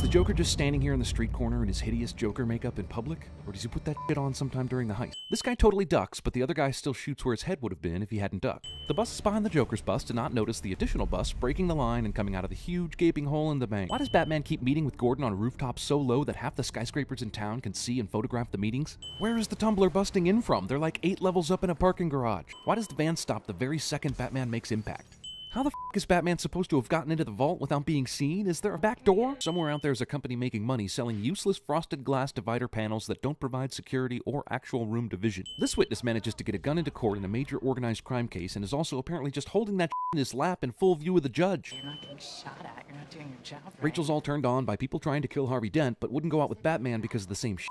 the Joker just standing here in the street corner in his hideous Joker makeup in public? Or does he put that shit on sometime during the heist? This guy totally ducks, but the other guy still shoots where his head would have been if he hadn't ducked. The buses behind the Joker's bus did not notice the additional bus breaking the line and coming out of the huge gaping hole in the bank. Why does Batman keep meeting with Gordon on a rooftop so low that half the skyscrapers in town can see and photograph the meetings? Where is the tumbler busting in from? They're like 8 levels up in a parking garage. Why does the van stop the very second Batman makes impact? How the f*** is Batman supposed to have gotten into the vault without being seen? Is there a back door? Somewhere out there is a company making money selling useless frosted glass divider panels that don't provide security or actual room division. This witness manages to get a gun into court in a major organized crime case and is also apparently just holding that in his lap in full view of the judge. You're not getting shot at. You're not doing your job right. Rachel's all turned on by people trying to kill Harvey Dent, but wouldn't go out with Batman because of the same shit.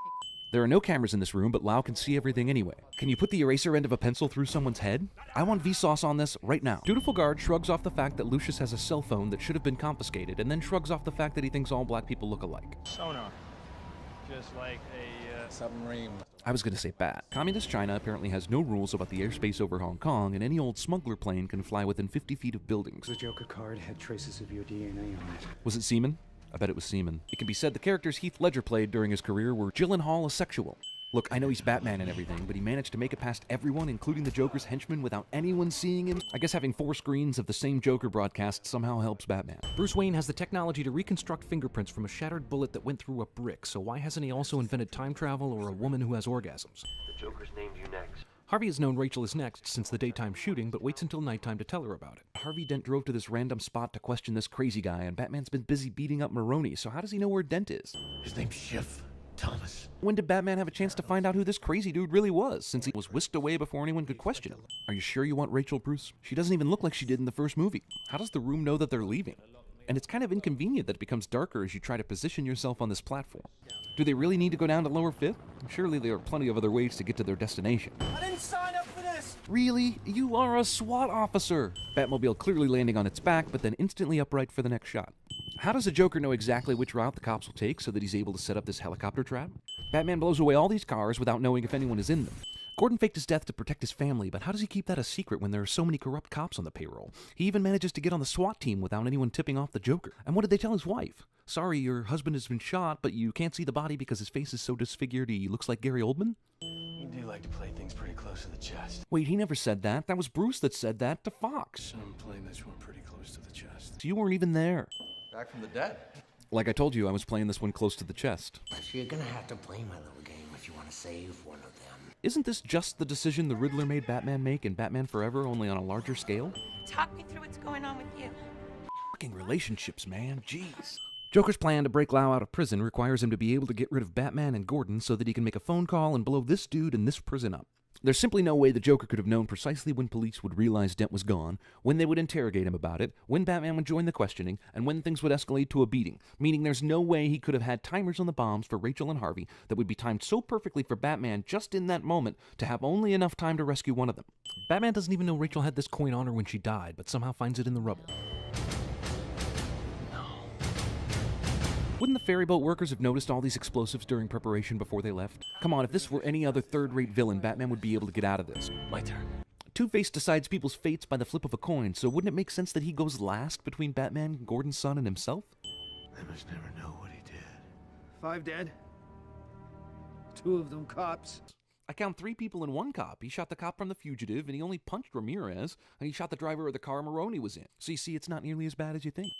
There are no cameras in this room, but Lau can see everything anyway. Can you put the eraser end of a pencil through someone's head? I want Vsauce on this right now. Dutiful guard shrugs off the fact that Lucius has a cell phone that should have been confiscated, and then shrugs off the fact that he thinks all black people look alike. Sonar. Just like a submarine. I was gonna say bat. Communist China apparently has no rules about the airspace over Hong Kong, and any old smuggler plane can fly within 50 feet of buildings. The Joker card had traces of your DNA on it. Was it semen? I bet it was semen. It can be said the characters Heath Ledger played during his career were Gyllenhaal asexual. Look, I know he's Batman and everything, but he managed to make it past everyone, including the Joker's henchmen, without anyone seeing him. I guess having 4 screens of the same Joker broadcast somehow helps Batman. Bruce Wayne has the technology to reconstruct fingerprints from a shattered bullet that went through a brick, so why hasn't he also invented time travel or a woman who has orgasms? The Joker's named you next. Harvey has known Rachel is next since the daytime shooting, but waits until nighttime to tell her about it. Harvey Dent drove to this random spot to question this crazy guy, and Batman's been busy beating up Maroni, so how does he know where Dent is? His name's Schiff. Thomas. When did Batman have a chance to find out who this crazy dude really was, since he was whisked away before anyone could question him? Are you sure you want Rachel, Bruce? She doesn't even look like she did in the first movie. How does the room know that they're leaving? And it's kind of inconvenient that it becomes darker as you try to position yourself on this platform. Do they really need to go down to lower fifth? Surely there are plenty of other ways to get to their destination. I didn't sign up for this! Really? You are a SWAT officer! Batmobile clearly landing on its back, but then instantly upright for the next shot. How does the Joker know exactly which route the cops will take so that he's able to set up this helicopter trap? Batman blows away all these cars without knowing if anyone is in them. Gordon faked his death to protect his family, but how does he keep that a secret when there are so many corrupt cops on the payroll? He even manages to get on the SWAT team without anyone tipping off the Joker. And what did they tell his wife? Sorry, your husband has been shot, but you can't see the body because his face is so disfigured he looks like Gary Oldman? You do like to play things pretty close to the chest. Wait, he never said that. That was Bruce that said that to Fox. So I'm playing this one pretty close to the chest. So you weren't even there. Back from the dead. Like I told you, I was playing this one close to the chest. So you're gonna have to play my little game if you want to save one of them. Isn't this just the decision the Riddler made Batman make in Batman Forever, only on a larger scale? Talk me through what's going on with you. Fucking relationships, man. Jeez. Joker's plan to break Lau out of prison requires him to be able to get rid of Batman and Gordon so that he can make a phone call and blow this dude in this prison up. There's simply no way the Joker could have known precisely when police would realize Dent was gone, when they would interrogate him about it, when Batman would join the questioning, and when things would escalate to a beating, meaning there's no way he could have had timers on the bombs for Rachel and Harvey that would be timed so perfectly for Batman just in that moment to have only enough time to rescue one of them. Batman doesn't even know Rachel had this coin on her when she died, but somehow finds it in the rubble. Wouldn't the ferry boat workers have noticed all these explosives during preparation before they left? Come on, if this were any other third-rate villain, Batman would be able to get out of this. My turn. Two-Face decides people's fates by the flip of a coin, so wouldn't it make sense that he goes last between Batman, Gordon's son, and himself? They must never know what he did. 5 dead. 2 of them cops. I count 3 people and 1 cop. He shot the cop from The Fugitive, and he only punched Ramirez, and he shot the driver of the car Maroni was in. So you see, it's not nearly as bad as you think.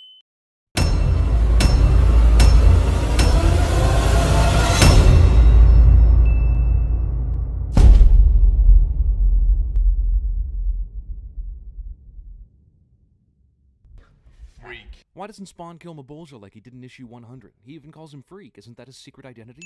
Why doesn't Spawn kill Mabulja like he didn't issue 100? He even calls him Freak. Isn't that his secret identity?